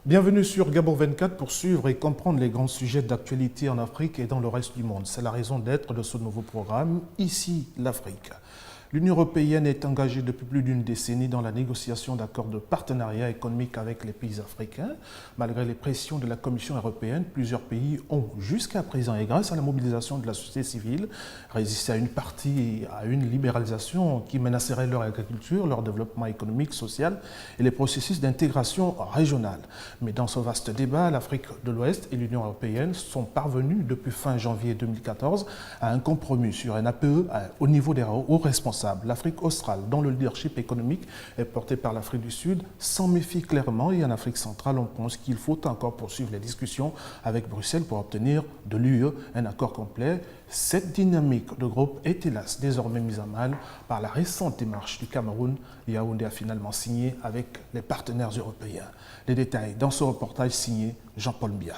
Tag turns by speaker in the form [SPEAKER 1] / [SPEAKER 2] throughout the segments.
[SPEAKER 1] Bienvenue sur Gabon 24 pour suivre et comprendre les grands sujets d'actualité en Afrique et dans le reste du monde. C'est la raison d'être de ce nouveau programme, Ici l'Afrique. L'Union européenne est engagée depuis plus d'une décennie dans la négociation d'accords de partenariat économique avec les pays africains. Malgré les pressions de la Commission européenne, plusieurs pays ont jusqu'à présent, et grâce à la mobilisation de la société civile, résisté à une partie à une libéralisation qui menacerait leur agriculture, leur développement économique, social et les processus d'intégration régionale. Mais dans ce vaste débat, l'Afrique de l'Ouest et l'Union européenne sont parvenus depuis fin janvier 2014 à un compromis sur un APE au niveau des hauts responsables. L'Afrique australe, dont le leadership économique est porté par l'Afrique du Sud, s'en méfie clairement et en Afrique centrale, on pense qu'il faut encore poursuivre les discussions avec Bruxelles pour obtenir de l'UE un accord complet. Cette dynamique de groupe est hélas désormais mise à mal par la récente démarche du Cameroun. Yaoundé a finalement signé avec les partenaires européens. Les détails dans ce reportage signé Jean-Paul Biya.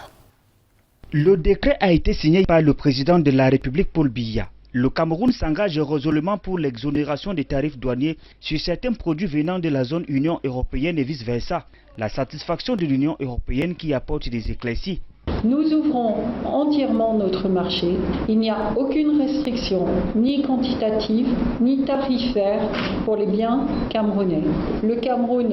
[SPEAKER 2] Le décret a été signé par le président de la République, Paul Biya. Le Cameroun s'engage résolument pour l'exonération des tarifs douaniers sur certains produits venant de la zone Union européenne et vice-versa. La satisfaction de l'Union européenne qui apporte des éclaircies.
[SPEAKER 3] Nous ouvrons entièrement notre marché. Il n'y a aucune restriction, ni quantitative, ni tarifaire pour les biens camerounais. Le Cameroun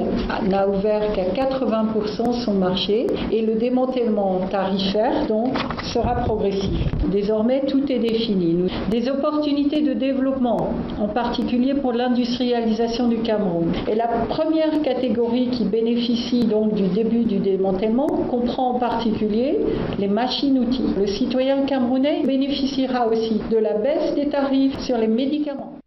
[SPEAKER 3] n'a ouvert qu'à 80% son marché et le démantèlement tarifaire donc sera progressif. Désormais, tout est défini. Des opportunités de développement, en particulier pour l'industrialisation du Cameroun. Et la première catégorie qui bénéficie donc du début du démantèlement comprend en particulier les machines-outils. Le citoyen camerounais bénéficiera aussi de la baisse des tarifs sur les médicaments.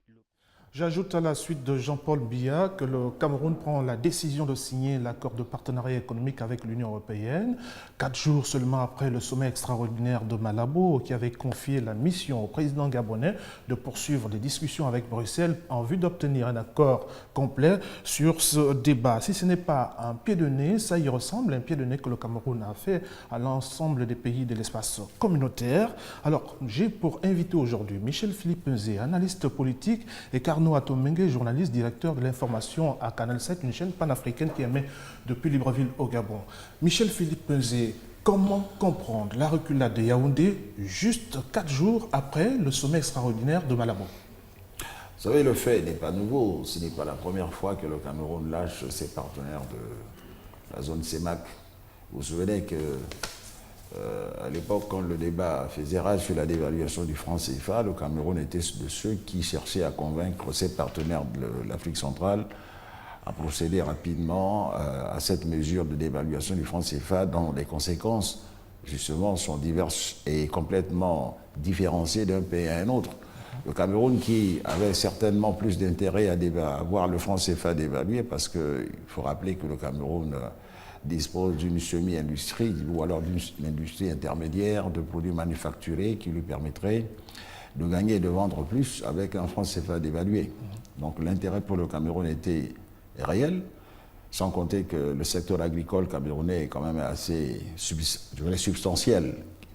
[SPEAKER 1] J'ajoute à la suite de Jean-Paul Biya que le Cameroun prend la décision de signer l'accord de partenariat économique avec l'Union européenne, 4 jours seulement après le sommet extraordinaire de Malabo qui avait confié la mission au président gabonais de poursuivre des discussions avec Bruxelles en vue d'obtenir un accord complet sur ce débat. Si ce n'est pas un pied de nez, ça y ressemble, un pied de nez que le Cameroun a fait à l'ensemble des pays de l'espace communautaire. Alors, j'ai pour invité aujourd'hui Michel-Philippe Nzé, analyste politique, et Carnot Atomengue, journaliste, directeur de l'information à Canal 7, une chaîne panafricaine qui émet depuis Libreville au Gabon. Michel-Philippe Nzé, comment comprendre la reculade de Yaoundé juste 4 jours après le sommet extraordinaire de Malabo?
[SPEAKER 4] Vous savez, le fait n'est pas nouveau. Ce n'est pas la première fois que le Cameroun lâche ses partenaires de la zone CEMAC. Vous vous souvenez que à l'époque, quand le débat faisait rage sur la dévaluation du franc CFA, le Cameroun était de ceux qui cherchaient à convaincre ses partenaires de l'Afrique centrale à procéder rapidement à cette mesure de dévaluation du franc CFA dont les conséquences, justement, sont diverses et complètement différenciées d'un pays à un autre. Le Cameroun qui avait certainement plus d'intérêt à voir le franc CFA dévalué parce qu'il faut rappeler que le Cameroun dispose d'une semi-industrie ou alors d'une industrie intermédiaire de produits manufacturés qui lui permettrait de gagner et de vendre plus avec un franc CFA dévalué. Donc l'intérêt pour le Cameroun était réel, sans compter que le secteur agricole camerounais est quand même assez substantiel.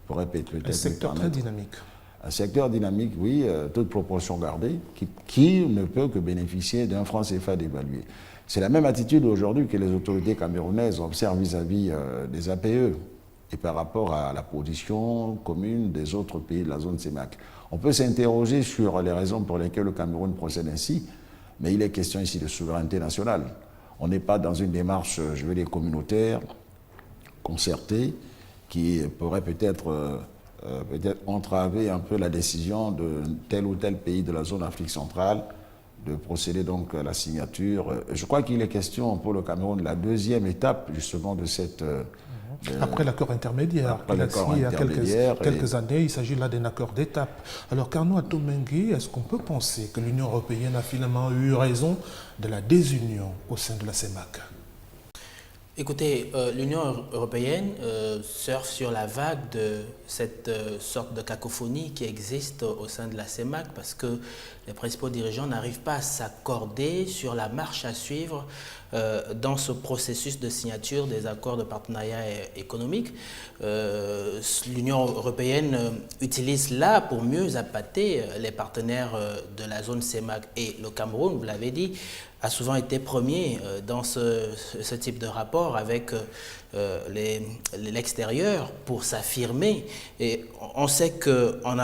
[SPEAKER 1] Un secteur très dynamique.
[SPEAKER 4] Un secteur dynamique, oui, toute proportion gardée, qui ne peut que bénéficier d'un franc CFA dévalué. C'est la même attitude aujourd'hui que les autorités camerounaises observent vis-à-vis des APE et par rapport à la position commune des autres pays de la zone CEMAC. On peut s'interroger sur les raisons pour lesquelles le Cameroun procède ainsi, mais il est question ici de souveraineté nationale. On n'est pas dans une démarche, je veux dire, communautaire, concertée, qui pourrait peut-être entraver un peu la décision de tel ou tel pays de la zone Afrique centrale de procéder donc à la signature. Je crois qu'il est question pour le Cameroun de la deuxième étape justement de cette...
[SPEAKER 1] après l'accord intermédiaire qu'il a signé il y a quelques années, il s'agit là d'un accord d'étape. Alors Carnot Atomengue, est-ce qu'on peut penser que l'Union européenne a finalement eu raison de la désunion au sein de la CEMAC?
[SPEAKER 5] Écoutez, l'Union européenne surfe sur la vague de cette sorte de cacophonie qui existe au sein de la CEMAC parce que les principaux dirigeants n'arrivent pas à s'accorder sur la marche à suivre dans ce processus de signature des accords de partenariat économique. L'Union européenne utilise là pour mieux appâter les partenaires de la zone CEMAC et le Cameroun, vous l'avez dit, a souvent été premier dans ce type de rapport avec l'extérieur pour s'affirmer. Et on sait qu'en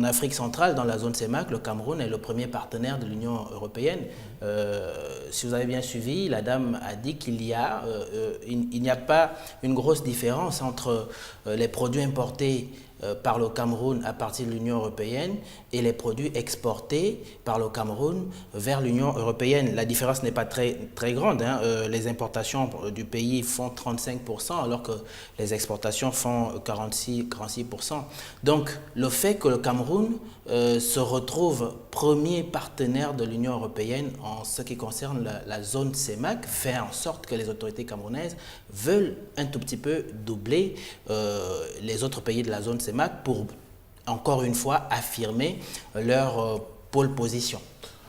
[SPEAKER 5] Afrique centrale, dans la zone CEMAC, le Cameroun est le premier partenaire de l'Union européenne. Si vous avez bien suivi, la dame a dit qu'il n'y a pas une grosse différence entre les produits importés par le Cameroun à partir de l'Union européenne et les produits exportés par le Cameroun vers l'Union européenne. La différence n'est pas très grande. Les importations du pays font 35% alors que les exportations font 46%. Donc le fait que le Cameroun se retrouve premier partenaire de l'Union européenne en ce qui concerne la zone CEMAC fait en sorte que les autorités camerounaises veulent un tout petit peu doubler les autres pays de la zone CEMAC pour, encore une fois, affirmer leur pole position.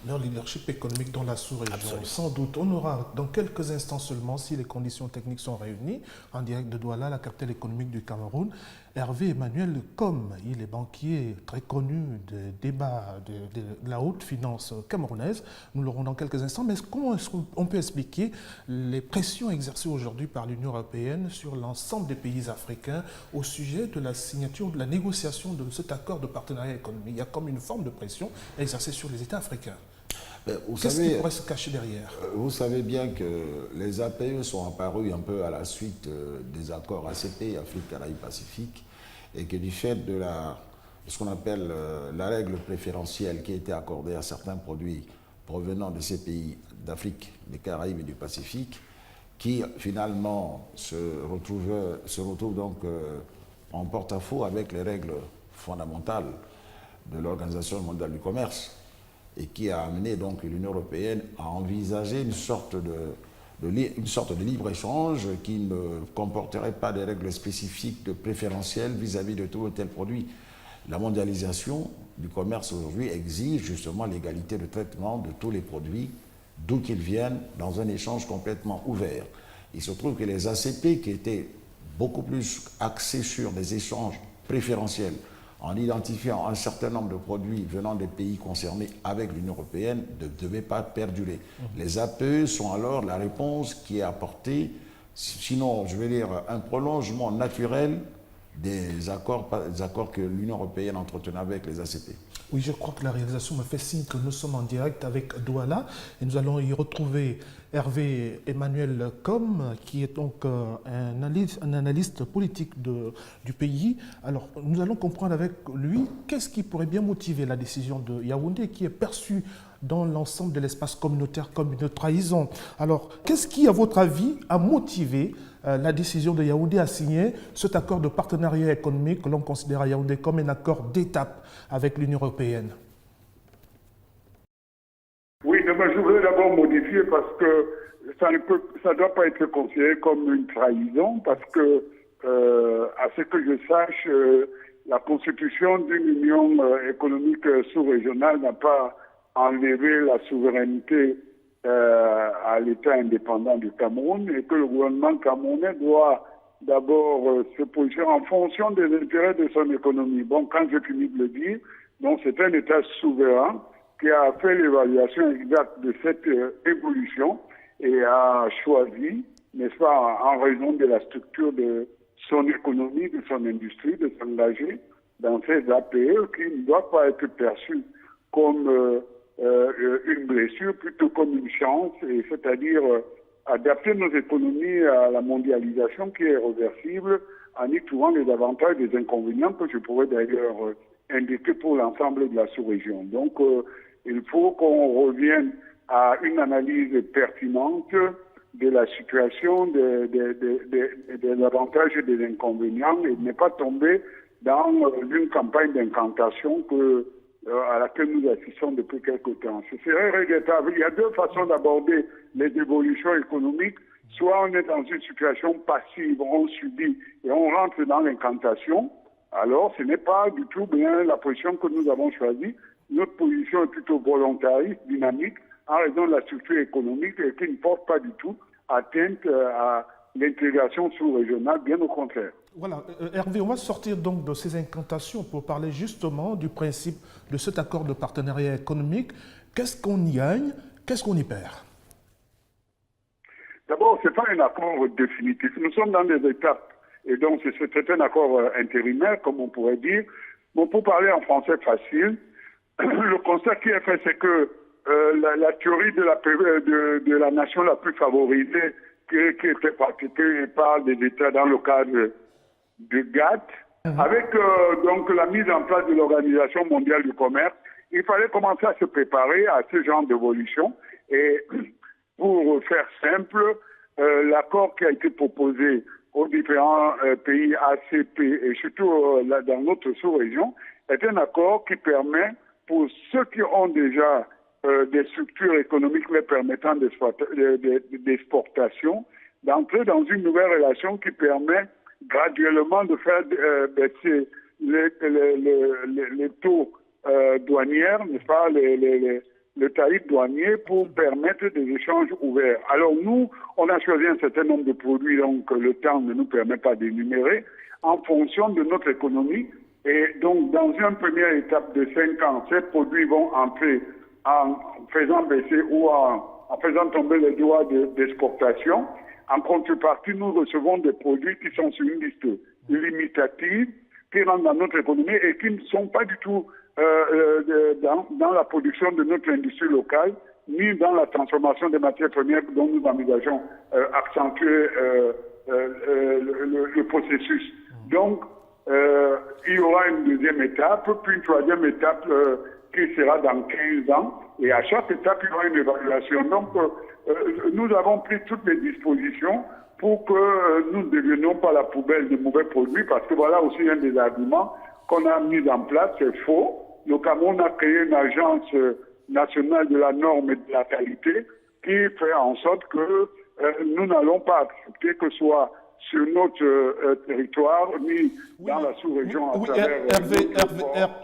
[SPEAKER 1] Leur leadership économique dans la sous-région.
[SPEAKER 5] Absolument.
[SPEAKER 1] Sans doute, on aura dans quelques instants seulement, si les conditions techniques sont réunies, en direct de Douala, la capitale économique du Cameroun, Hervé Emmanuel Com. Il est banquier très connu des débats de la haute finance camerounaise. Nous l'aurons dans quelques instants. Mais comment est-ce qu'on peut expliquer les pressions exercées aujourd'hui par l'Union européenne sur l'ensemble des pays africains au sujet de la signature, de la négociation de cet accord de partenariat économique? Il y a comme une forme de pression exercée sur les États africains. Qu'est-ce qui pourrait se cacher derrière?
[SPEAKER 4] Vous savez bien que les APE sont apparus un peu à la suite des accords ACP, Afrique, Caraïbes, Pacifique, et que du fait de ce qu'on appelle la règle préférentielle qui a été accordée à certains produits provenant de ces pays d'Afrique, des Caraïbes et du Pacifique, qui finalement se retrouvent donc en porte-à-faux avec les règles fondamentales de l'Organisation mondiale du commerce, et qui a amené donc l'Union européenne à envisager une sorte de libre-échange qui ne comporterait pas des règles spécifiques de préférentielles vis-à-vis de tel ou tel produit. La mondialisation du commerce aujourd'hui exige justement l'égalité de traitement de tous les produits, d'où qu'ils viennent, dans un échange complètement ouvert. Il se trouve que les ACP, qui étaient beaucoup plus axés sur des échanges préférentiels, en identifiant un certain nombre de produits venant des pays concernés avec l'Union européenne, ne devaient pas perdurer. Les APE sont alors la réponse qui est apportée, sinon, je vais dire, un prolongement naturel des accords que l'Union européenne entretenait avec les ACP.
[SPEAKER 1] Oui, je crois que la réalisation me fait signe que nous sommes en direct avec Douala et nous allons y retrouver Hervé Emmanuel Com, qui est donc un analyste politique du pays. Alors, nous allons comprendre avec lui qu'est-ce qui pourrait bien motiver la décision de Yaoundé, qui est perçue dans l'ensemble de l'espace communautaire comme une trahison. Alors, qu'est-ce qui, à votre avis, a motivé la décision de Yaoundé à signer cet accord de partenariat économique que l'on considère à Yaoundé comme un accord d'étape avec l'Union européenne?
[SPEAKER 6] Oui, mais je voudrais d'abord modifier parce que ça ne doit pas être considéré comme une trahison parce que, à ce que je sache, la constitution d'une union économique sous-régionale n'a pas enlevé la souveraineté à l'État indépendant du Cameroun et que le gouvernement camerounais doit d'abord se positionner en fonction des intérêts de son économie. Bon, quand je finis de le dire, donc c'est un État souverain qui a fait l'évaluation exacte de cette évolution et a choisi, n'est-ce pas, en raison de la structure de son économie, de son industrie, de s'engager dans ces APE qui ne doivent pas être perçus comme une blessure, plutôt comme une chance, et c'est-à-dire adapter nos économies à la mondialisation qui est réversible en y trouvant les avantages et les inconvénients que je pourrais d'ailleurs indiquer pour l'ensemble de la sous-région. Donc, il faut qu'on revienne à une analyse pertinente de la situation, des avantages et des inconvénients et ne pas tomber dans une campagne d'incantation à laquelle nous assistons depuis quelque temps. Ce serait regrettable. Il y a deux façons d'aborder les évolutions économiques. Soit on est dans une situation passive, on subit et on rentre dans l'incantation. Alors ce n'est pas du tout bien la position que nous avons choisie. Notre position est plutôt volontariste, dynamique, en raison de la structure économique et qui ne porte pas du tout atteinte à l'intégration sous-régionale, bien au contraire.
[SPEAKER 1] Voilà, Hervé, on va sortir donc de ces incantations pour parler justement du principe de cet accord de partenariat économique. Qu'est-ce qu'on y gagne? Qu'est-ce qu'on y perd?
[SPEAKER 6] D'abord, ce n'est pas un accord définitif. Nous sommes dans des étapes. Et donc, c'est un accord intérimaire, comme on pourrait dire. Bon, pour parler en français facile, le constat qui est fait, c'est que la théorie de la nation la plus favorisée qui était pratiquée par des États dans le cadre de GATT, avec donc la mise en place de l'Organisation mondiale du commerce, il fallait commencer à se préparer à ce genre d'évolution. Et pour faire simple, l'accord qui a été proposé aux différents pays ACP et surtout dans notre sous-région est un accord qui permet pour ceux qui ont déjà des structures économiques les permettant d'exportation d'entrer dans une nouvelle relation qui permet graduellement de faire baisser les taux douaniers, n'est-ce pas, le tarif douanier pour permettre des échanges ouverts. Alors nous, on a choisi un certain nombre de produits, donc le temps ne nous permet pas d'énumérer, en fonction de notre économie. Et donc, dans une première étape de 5 ans, ces produits vont entrer en faisant baisser ou en faisant tomber les droits d'exportation. En contrepartie, nous recevons des produits qui sont sur une liste limitative, qui rentrent dans notre économie et qui ne sont pas du tout dans la production de notre industrie locale, ni dans la transformation des matières premières dont nous envisageons accentuer le processus. Donc, il y aura une deuxième étape, puis une troisième étape qui sera dans 15 ans. Et à chaque étape, il y aura une évaluation. Donc, nous avons pris toutes les dispositions pour que nous ne devenions pas la poubelle de mauvais produits, parce que voilà aussi un des arguments qu'on a mis en place, c'est faux. Le Cameroun a créé une agence nationale de la norme et de la qualité qui fait en sorte que nous n'allons pas accepter que ce soit sur notre territoire, ni dans la sous-région.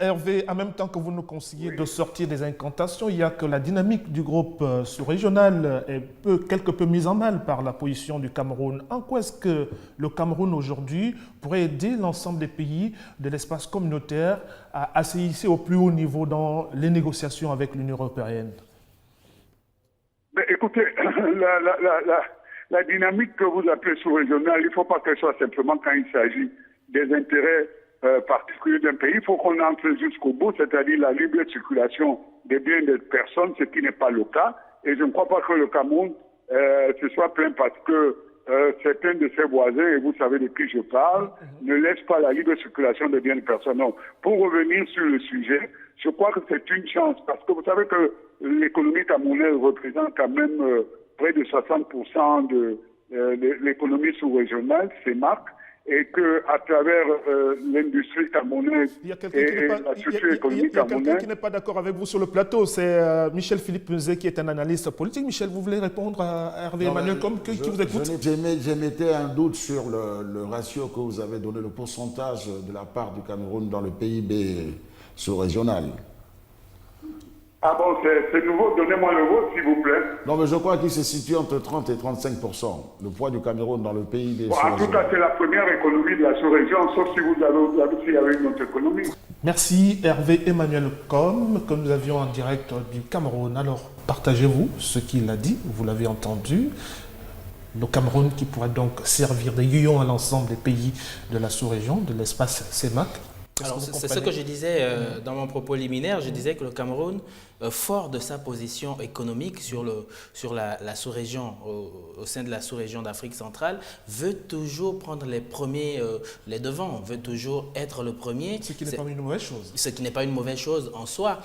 [SPEAKER 1] Hervé, en même temps que vous nous conseillez de sortir des incantations, il y a que la dynamique du groupe sous-régional est quelque peu mise en mal par la position du Cameroun. En quoi est-ce que le Cameroun aujourd'hui pourrait aider l'ensemble des pays de l'espace communautaire à se hisser au plus haut niveau dans les négociations avec l'Union européenne?
[SPEAKER 6] Mais écoutez, la dynamique que vous appelez sous-régionale, il ne faut pas qu'elle soit simplement quand il s'agit des intérêts particuliers d'un pays. Il faut qu'on entre jusqu'au bout, c'est-à-dire la libre circulation des biens et des personnes, ce qui n'est pas le cas. Et je ne crois pas que le Cameroun se soit plaint parce que certains de ses voisins, et vous savez de qui je parle, ne laissent pas la libre circulation des biens et des personnes. Non. Pour revenir sur le sujet, je crois que c'est une chance parce que vous savez que l'économie camerounaise représente quand même près de 60% de l'économie sous-régionale, CEMAC, et qu'à travers l'industrie camerounaise et la structure économique camerounaise...
[SPEAKER 1] Il y a quelqu'un qui n'est pas d'accord avec vous sur le plateau, c'est Michel-Philippe Meuzet qui est un analyste politique. Michel, vous voulez répondre à Hervé Emmanuel qui vous écoute?
[SPEAKER 4] J'émettais un doute sur le ratio que vous avez donné, le pourcentage de la part du Cameroun dans le PIB sous-régional.
[SPEAKER 6] Ah bon, c'est nouveau, donnez-moi le vôtre, s'il vous plaît.
[SPEAKER 4] Non, mais je crois qu'il se situe entre 30 et 35%, le poids du Cameroun dans le PIB.
[SPEAKER 6] Bon, en tout cas, c'est la première économie de la sous-région, sauf si vous avez une autre économie.
[SPEAKER 1] Merci Hervé Emmanuel Com, que nous avions en direct du Cameroun. Alors, partagez-vous ce qu'il a dit, vous l'avez entendu. Le Cameroun qui pourrait donc servir d'aiguillon à l'ensemble des pays de la sous-région, de l'espace CEMAC.
[SPEAKER 5] Alors, c'est ce que je disais dans mon propos liminaire. Je disais que le Cameroun, fort de sa position économique sur la sous-région, au sein de la sous-région d'Afrique centrale, veut toujours prendre les devants, veut toujours être le premier.
[SPEAKER 1] Ce qui n'est pas une mauvaise chose.
[SPEAKER 5] Ce qui n'est pas une mauvaise chose en soi.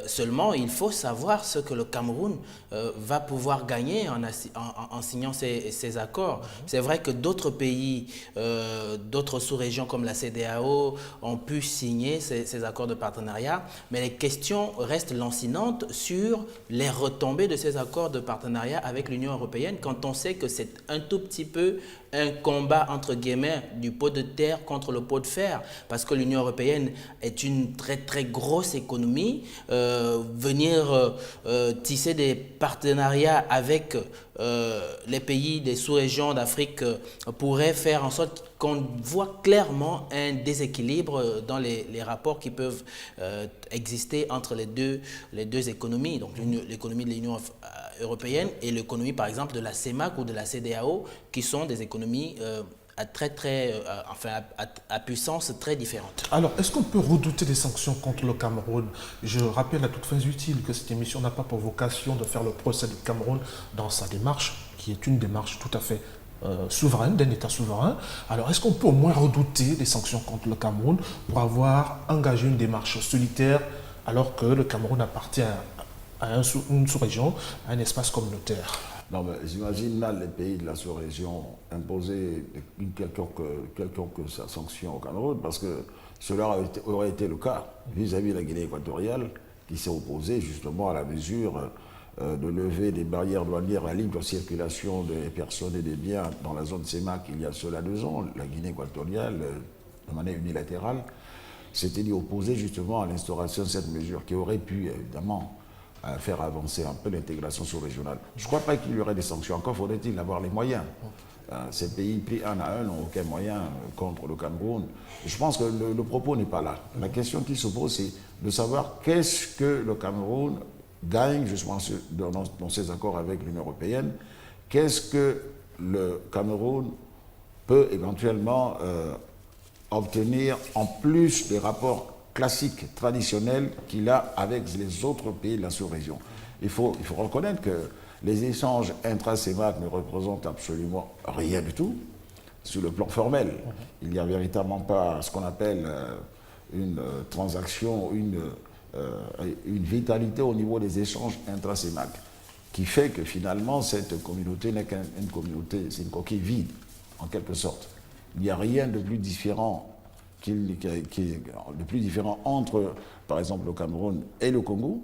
[SPEAKER 5] Seulement, il faut savoir ce que le Cameroun va pouvoir gagner en signant ces accords. C'est vrai que d'autres pays, d'autres sous-régions comme la CEDEAO ont pu signer ces accords de partenariat, mais les questions restent lancinantes sur les retombées de ces accords de partenariat avec l'Union européenne quand on sait que c'est un tout petit peu un combat entre guillemets du pot de terre contre le pot de fer, parce que l'Union européenne est une très très grosse économie. Venir tisser des partenariats avec les pays des sous-régions d'Afrique pourraient faire en sorte qu'on voit clairement un déséquilibre dans les rapports qui peuvent exister entre les deux économies, donc l'économie de l'Union européenne et l'économie par exemple de la CEMAC ou de la CEDEAO, qui sont des économies à puissance très différente.
[SPEAKER 1] Alors, est-ce qu'on peut redouter des sanctions contre le Cameroun? Je rappelle à toutes fins utiles que cette émission n'a pas pour vocation de faire le procès du Cameroun dans sa démarche, qui est une démarche tout à fait souveraine, d'un État souverain. Alors, est-ce qu'on peut au moins redouter des sanctions contre le Cameroun pour avoir engagé une démarche solitaire alors que le Cameroun appartient à une sous-région, à un espace communautaire?
[SPEAKER 4] Non, mais j'imagine là les pays de la sous-région imposer une quelconque sanction au Cameroun, parce que cela aurait été le cas vis-à-vis de la Guinée équatoriale, qui s'est opposée justement à la mesure de lever des barrières douanières à la libre circulation des personnes et des biens dans la zone CEMAC il y a cela 2 ans. La Guinée équatoriale, de manière unilatérale, s'était dit opposée justement à l'instauration de cette mesure, qui aurait pu évidemment faire avancer un peu l'intégration sous-régionale. Je ne crois pas qu'il y aurait des sanctions. Encore faudrait-il avoir les moyens. Ces pays pris un à un n'ont aucun moyen contre le Cameroun. Je pense que le propos n'est pas là. La question qui se pose, c'est de savoir qu'est-ce que le Cameroun gagne justement dans ses accords avec l'Union européenne. Qu'est-ce que le Cameroun peut éventuellement obtenir en plus des rapports classique, traditionnel qu'il a avec les autres pays de la sous-région. Il faut reconnaître que les échanges intra-CEMAC ne représentent absolument rien du tout sur le plan formel. Il n'y a véritablement pas ce qu'on appelle une transaction, une vitalité au niveau des échanges intra-CEMAC, qui fait que finalement cette communauté n'est qu'une communauté, c'est une coquille vide, en quelque sorte. Il n'y a rien de plus différent entre, par exemple, le Cameroun et le Congo,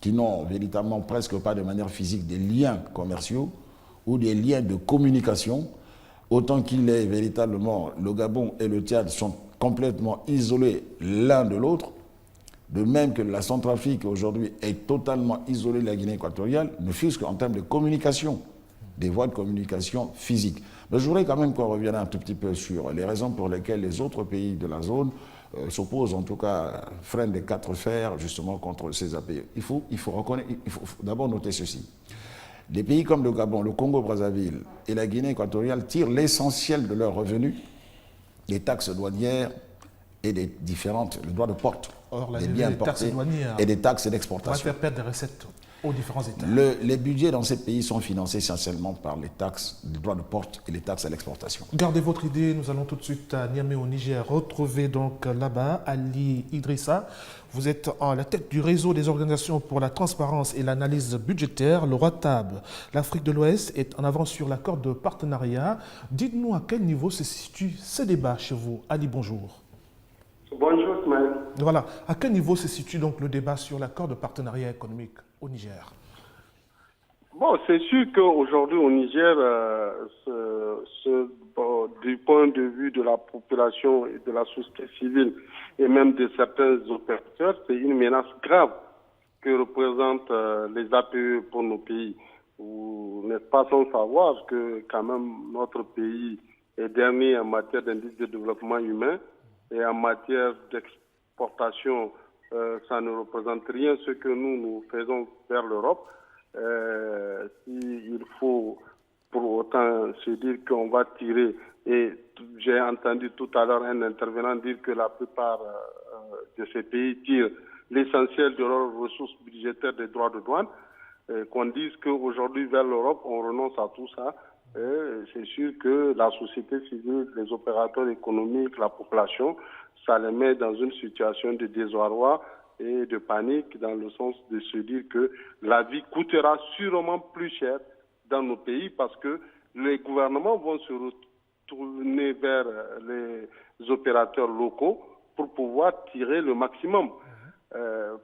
[SPEAKER 4] qui n'ont véritablement presque pas de manière physique des liens commerciaux ou des liens de communication, autant qu'il est véritablement, le Gabon et le Tchad sont complètement isolés l'un de l'autre, de même que la Centrafrique aujourd'hui est totalement isolée de la Guinée équatoriale, ne fût-ce qu'en termes de communication, des voies de communication physiques. Mais je voudrais quand même qu'on revienne un tout petit peu sur les raisons pour lesquelles les autres pays de la zone s'opposent, en tout cas, freinent des 4 fers justement contre ces APE. Il faut d'abord noter ceci. Des pays comme le Gabon, le Congo-Brazzaville et la Guinée équatoriale tirent l'essentiel de leurs revenus des taxes douanières et des le droit de porte, des biens importés et des taxes d'exportation.
[SPEAKER 1] On va faire perdre des recettes aux différents États.
[SPEAKER 4] Les budgets dans ces pays sont financés essentiellement par les taxes, les droits de porte et les taxes à l'exportation.
[SPEAKER 1] Gardez votre idée, nous allons tout de suite à Niamey au Niger retrouver donc là-bas Ali Idrissa. Vous êtes à la tête du réseau des organisations pour la transparence et l'analyse budgétaire, le ROTAB. L'Afrique de l'Ouest est en avance sur l'accord de partenariat. Dites-nous à quel niveau se situe ce débat chez vous. Ali, bonjour.
[SPEAKER 7] Bonjour, Ismaël.
[SPEAKER 1] Voilà. À quel niveau se situe donc le débat sur l'accord de partenariat économique au Niger?
[SPEAKER 7] Bon, c'est sûr qu'aujourd'hui au Niger, du point de vue de la population et de la société civile et même de certains opérateurs, c'est une menace grave que représentent les APE pour nos pays. Vous n'êtes pas sans savoir que quand même notre pays est dernier en matière d'indice de développement humain et en matière d'exportation, ça ne représente rien ce que nous faisons vers l'Europe. Il faut pour autant se dire qu'on va tirer, et j'ai entendu tout à l'heure un intervenant dire que la plupart de ces pays tirent l'essentiel de leurs ressources budgétaires des droits de douane, qu'on dise qu'aujourd'hui vers l'Europe on renonce à tout ça. C'est sûr que la société civile, les opérateurs économiques, la population, ça les met dans une situation de désarroi et de panique, dans le sens de se dire que la vie coûtera sûrement plus cher dans nos pays parce que les gouvernements vont se retourner vers les opérateurs locaux pour pouvoir tirer le maximum.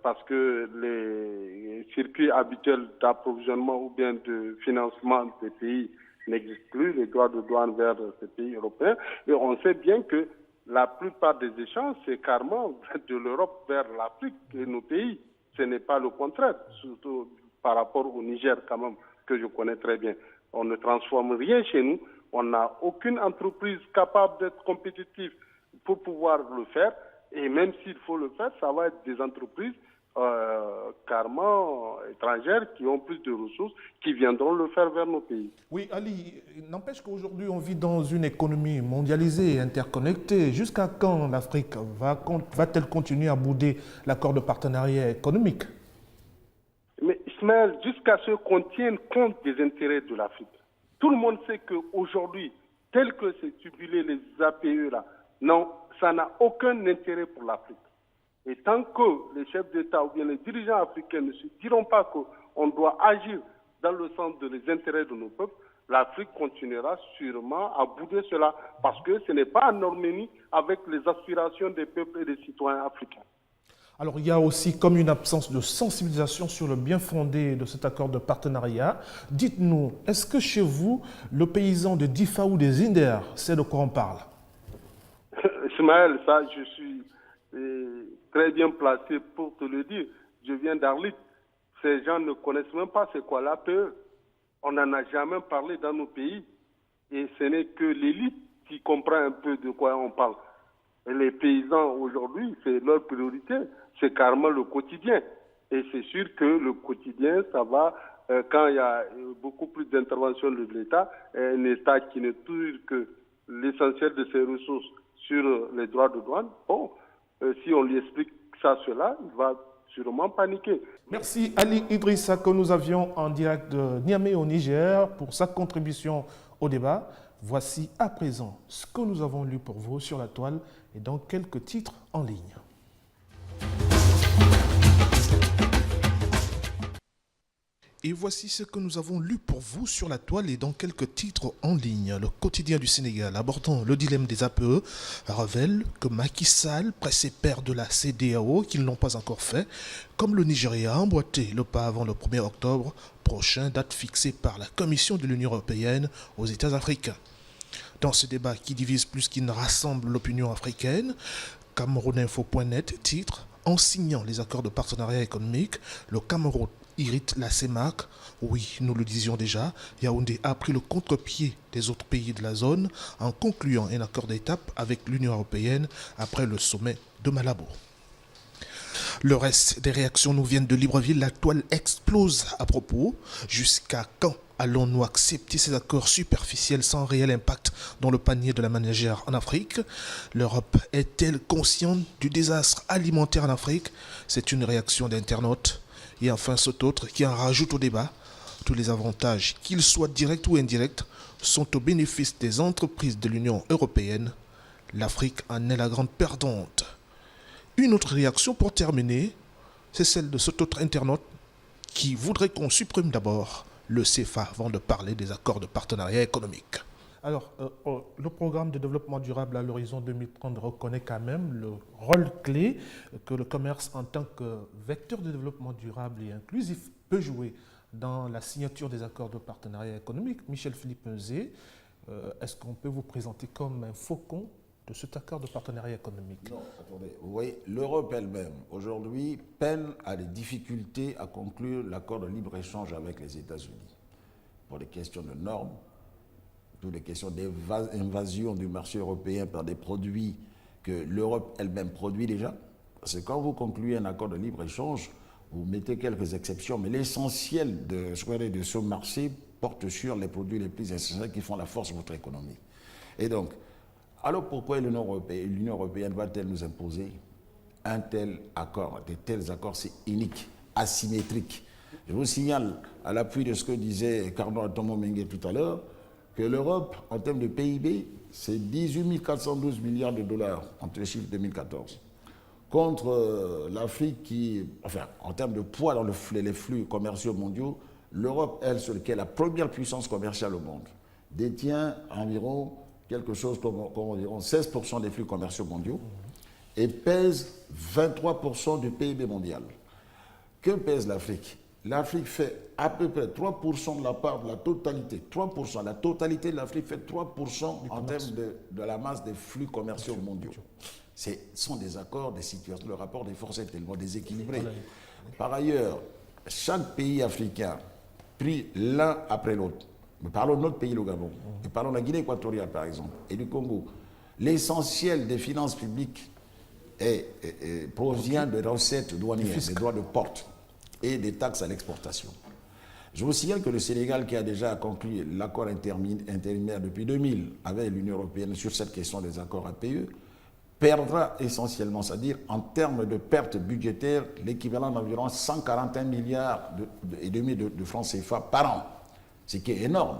[SPEAKER 7] Parce que les circuits habituels d'approvisionnement ou bien de financement des pays n'existent plus, les droits de douane vers ces pays européens. Et on sait bien que la plupart des échanges, c'est carrément de l'Europe vers l'Afrique et nos pays. Ce n'est pas le contraire, surtout par rapport au Niger quand même. que je connais très bien. On ne transforme rien chez nous. On n'a aucune entreprise capable d'être compétitive pour pouvoir le faire. Et même s'il faut le faire, ça va être des entreprises carrément étrangères qui ont plus de ressources, qui viendront le faire vers nos pays.
[SPEAKER 1] Oui, Ali, n'empêche qu'aujourd'hui, on vit dans une économie mondialisée, interconnectée. Jusqu'à quand l'Afrique va-t-elle continuer à bouder l'accord de partenariat économique?
[SPEAKER 7] Mais Ismaël, jusqu'à ce qu'on tienne compte des intérêts de l'Afrique. Tout le monde sait qu'aujourd'hui, tel que c'est stipulé les APE là, non, ça n'a aucun intérêt pour l'Afrique. Et tant que les chefs d'État ou bien les dirigeants africains ne se diront pas qu'on doit agir dans le sens des intérêts de nos peuples, l'Afrique continuera sûrement à bouder cela parce que ce n'est pas en harmonie avec les aspirations des peuples et des citoyens africains.
[SPEAKER 1] Alors, il y a aussi comme une absence de sensibilisation sur le bien fondé de cet accord de partenariat. Dites-nous, est-ce que chez vous, le paysan de Difa ou des Inder sait de quoi on parle?
[SPEAKER 7] Ismaël, ça, je suis très bien placé pour te le dire. Je viens d'Arlit. Ces gens ne connaissent même pas c'est quoi l'APE. On n'en a jamais parlé dans nos pays. Et ce n'est que l'élite qui comprend un peu de quoi on parle. Et les paysans, aujourd'hui, c'est leur priorité. C'est carrément le quotidien. Et c'est sûr que le quotidien, ça va, quand il y a beaucoup plus d'intervention de l'État, un État qui ne touche que l'essentiel de ses ressources sur les droits de douane, bon, si on lui explique cela, il va sûrement paniquer.
[SPEAKER 1] Merci Ali Idrissa que nous avions en direct de Niamey au Niger pour sa contribution au débat. Voici à présent ce que nous avons lu pour vous sur la toile et dans quelques titres en ligne. Et voici ce que nous avons lu pour vous sur la toile et dans quelques titres en ligne. Le quotidien du Sénégal abordant le dilemme des APE révèle que Macky Sall pressait père de la CEDEAO qu'ils n'ont pas encore fait, comme le Nigeria a emboîté le pas avant le 1er octobre prochain, date fixée par la Commission de l'Union européenne aux États africains. Dans ce débat qui divise plus qu'il ne rassemble l'opinion africaine, CamerounInfo.net titre « En signant les accords de partenariat économique, le Cameroun irrite la CEMAC ». Oui, nous le disions déjà, Yaoundé a pris le contre-pied des autres pays de la zone en concluant un accord d'étape avec l'Union européenne après le sommet de Malabo. Le reste des réactions nous viennent de Libreville. La toile explose à propos. Jusqu'à quand allons-nous accepter ces accords superficiels sans réel impact dans le panier de la ménagère en Afrique? L'Europe est-elle consciente du désastre alimentaire en Afrique? C'est une réaction d'internautes. Et enfin, cet autre qui en rajoute au débat. Tous les avantages, qu'ils soient directs ou indirects, sont au bénéfice des entreprises de l'Union européenne. L'Afrique en est la grande perdante. Une autre réaction pour terminer, c'est celle de cet autre internaute qui voudrait qu'on supprime d'abord le CFA avant de parler des accords de partenariat économique. Alors, le programme de développement durable à l'horizon 2030 reconnaît quand même le rôle clé que le commerce en tant que vecteur de développement durable et inclusif peut jouer dans la signature des accords de partenariat économique. Michel-Philippe Meuzé, est-ce qu'on peut vous présenter comme un faucon de cet accord de partenariat économique?
[SPEAKER 4] Non, attendez. Vous voyez, l'Europe elle-même, aujourd'hui, peine à des difficultés à conclure l'accord de libre-échange avec les États-Unis. Pour des questions de normes, pour des questions d'invasion du marché européen par des produits que l'Europe elle-même produit déjà. Parce que quand vous concluez un accord de libre-échange, vous mettez quelques exceptions, mais l'essentiel de ce marché porte sur les produits les plus essentiels qui font la force de votre économie. Et donc, alors pourquoi l'Union européenne va-t-elle nous imposer un tel accord? De tels accords, c'est unique, asymétrique. Je vous signale, à l'appui de ce que disait Carlo Atomo Mengue tout à l'heure, que l'Europe, en termes de PIB, c'est 18 412 milliards de dollars entre les chiffres 2014. Contre l'Afrique qui, enfin, en termes de poids dans les flux commerciaux mondiaux, l'Europe, elle, sur laquelle la première puissance commerciale au monde, détient environ quelque chose comme environ 16% des flux commerciaux mondiaux et pèse 23% du PIB mondial. Que pèse l'Afrique? L'Afrique fait à peu près 3% de la part de la totalité. 3%. La totalité de l'Afrique fait 3% en termes de la masse des flux commerciaux mondiaux. Ce sont des accords, des situations. Le rapport des forces est tellement déséquilibré. Par ailleurs, chaque pays africain pris l'un après l'autre. Mais parlons de notre pays, le Gabon, et parlons de la Guinée équatoriale, par exemple, et du Congo. L'essentiel des finances publiques provient de recettes douanières, des droits de porte et des taxes à l'exportation. Je vous signale que le Sénégal, qui a déjà conclu l'accord intérimaire depuis 2000 avec l'Union européenne sur cette question des accords APE, perdra essentiellement, c'est-à-dire en termes de pertes budgétaires, l'équivalent d'environ 141 milliards et demi de francs CFA par an, ce qui est énorme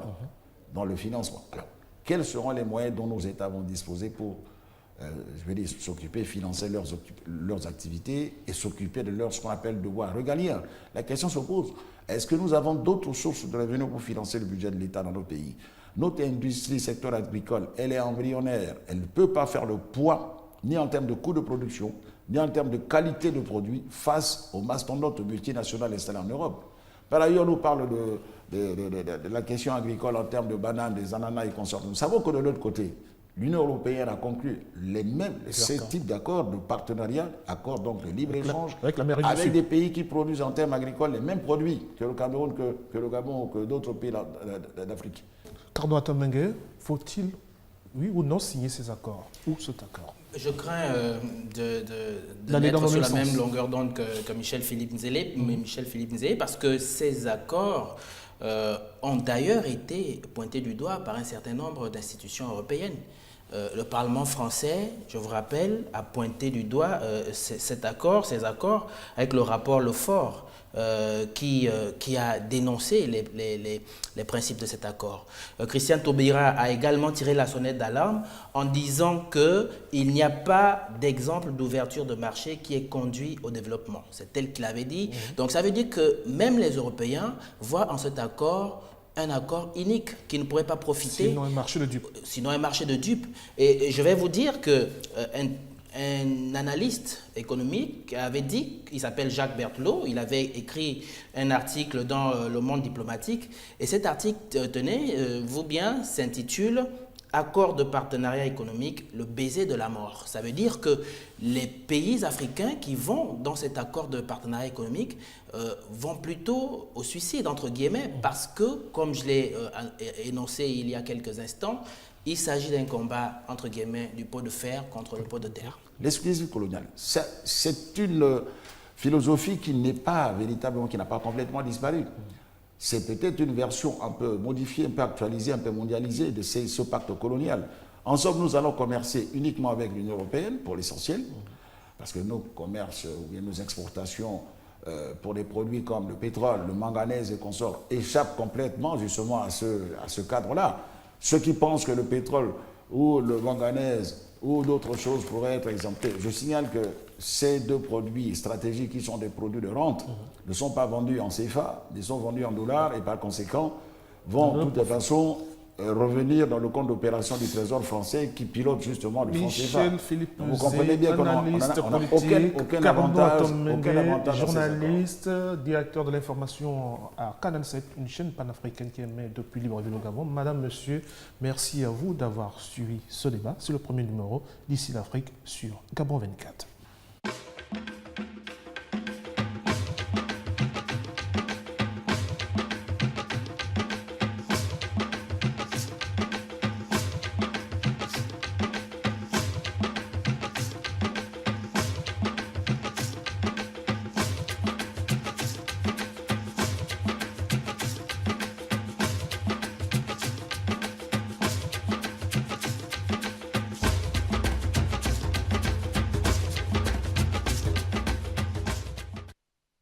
[SPEAKER 4] dans le financement. Alors, quels seront les moyens dont nos États vont disposer pour s'occuper, financer leurs activités et s'occuper de ce qu'on appelle devoirs régaliens? La question se pose, est-ce que nous avons d'autres sources de revenus pour financer le budget de l'État dans nos pays? Notre industrie, secteur agricole, elle est embryonnaire, elle ne peut pas faire le poids ni en termes de coûts de production, ni en termes de qualité de produits face aux mastodontes multinationales installées en Europe. Par ailleurs, on nous parle de la question agricole en termes de bananes, des ananas et consorts. Nous savons que de l'autre côté, l'Union européenne a conclu ces types d'accords de partenariat, accords donc de libre-échange, avec des pays qui produisent en termes agricoles les mêmes produits que le Cameroun, que le Gabon ou que d'autres pays d'Afrique.
[SPEAKER 1] Cardon Atamengue, faut-il, oui ou non, signer ces accords ou cet accord?
[SPEAKER 5] Je crains de mettre sur la même longueur d'onde que Michel-Philippe Nzélé, parce que ces accords ont d'ailleurs été pointés du doigt par un certain nombre d'institutions européennes. Le Parlement français, je vous rappelle, a pointé du doigt ces accords avec le rapport Lefort qui a dénoncé les principes de cet accord. Christian Taubira a également tiré la sonnette d'alarme en disant qu'il n'y a pas d'exemple d'ouverture de marché qui ait conduit au développement. C'est tel qu'il avait dit. Donc ça veut dire que même les Européens voient en cet accord un accord unique qui ne pourrait pas profiter.
[SPEAKER 1] Sinon un marché de dupes.
[SPEAKER 5] Sinon un marché de dupes. Et je vais vous dire que un analyste économique avait dit, il s'appelle Jacques Berthelot, il avait écrit un article dans Le Monde diplomatique, et cet article, tenez-vous bien, s'intitule « Accord de partenariat économique, le baiser de la mort ». Ça veut dire que les pays africains qui vont dans cet accord de partenariat économique vont plutôt au suicide, entre guillemets, parce que, comme je l'ai énoncé il y a quelques instants, il s'agit d'un combat, entre guillemets, du pot de fer contre le pot de terre.
[SPEAKER 4] L'exclusivité coloniale, c'est une philosophie qui n'est pas véritablement, qui n'a pas complètement disparu. C'est peut-être une version un peu modifiée, un peu actualisée, un peu mondialisée de ce pacte colonial. En somme, nous allons commercer uniquement avec l'Union européenne, pour l'essentiel, parce que nos commerces ou bien nos exportations pour des produits comme le pétrole, le manganèse et consorts échappent complètement justement à ce cadre-là. Ceux qui pensent que le pétrole ou le manganèse ou d'autres choses pourraient être exemptés, je signale que ces deux produits stratégiques qui sont des produits de rente ne sont pas vendus en CFA, ils sont vendus en dollars et par conséquent vont de toute façon revenir dans le compte d'opération du Trésor français qui pilote justement le franc CFA.
[SPEAKER 1] Michel-Philippe
[SPEAKER 4] vous comprenez bien qu'on n'a aucun avantage,
[SPEAKER 1] journaliste, directeur de l'information à Canal 7, une chaîne panafricaine qui émet depuis Libreville au Gabon. Madame, monsieur, merci à vous d'avoir suivi ce débat. C'est le premier numéro d'ici l'Afrique sur Gabon 24.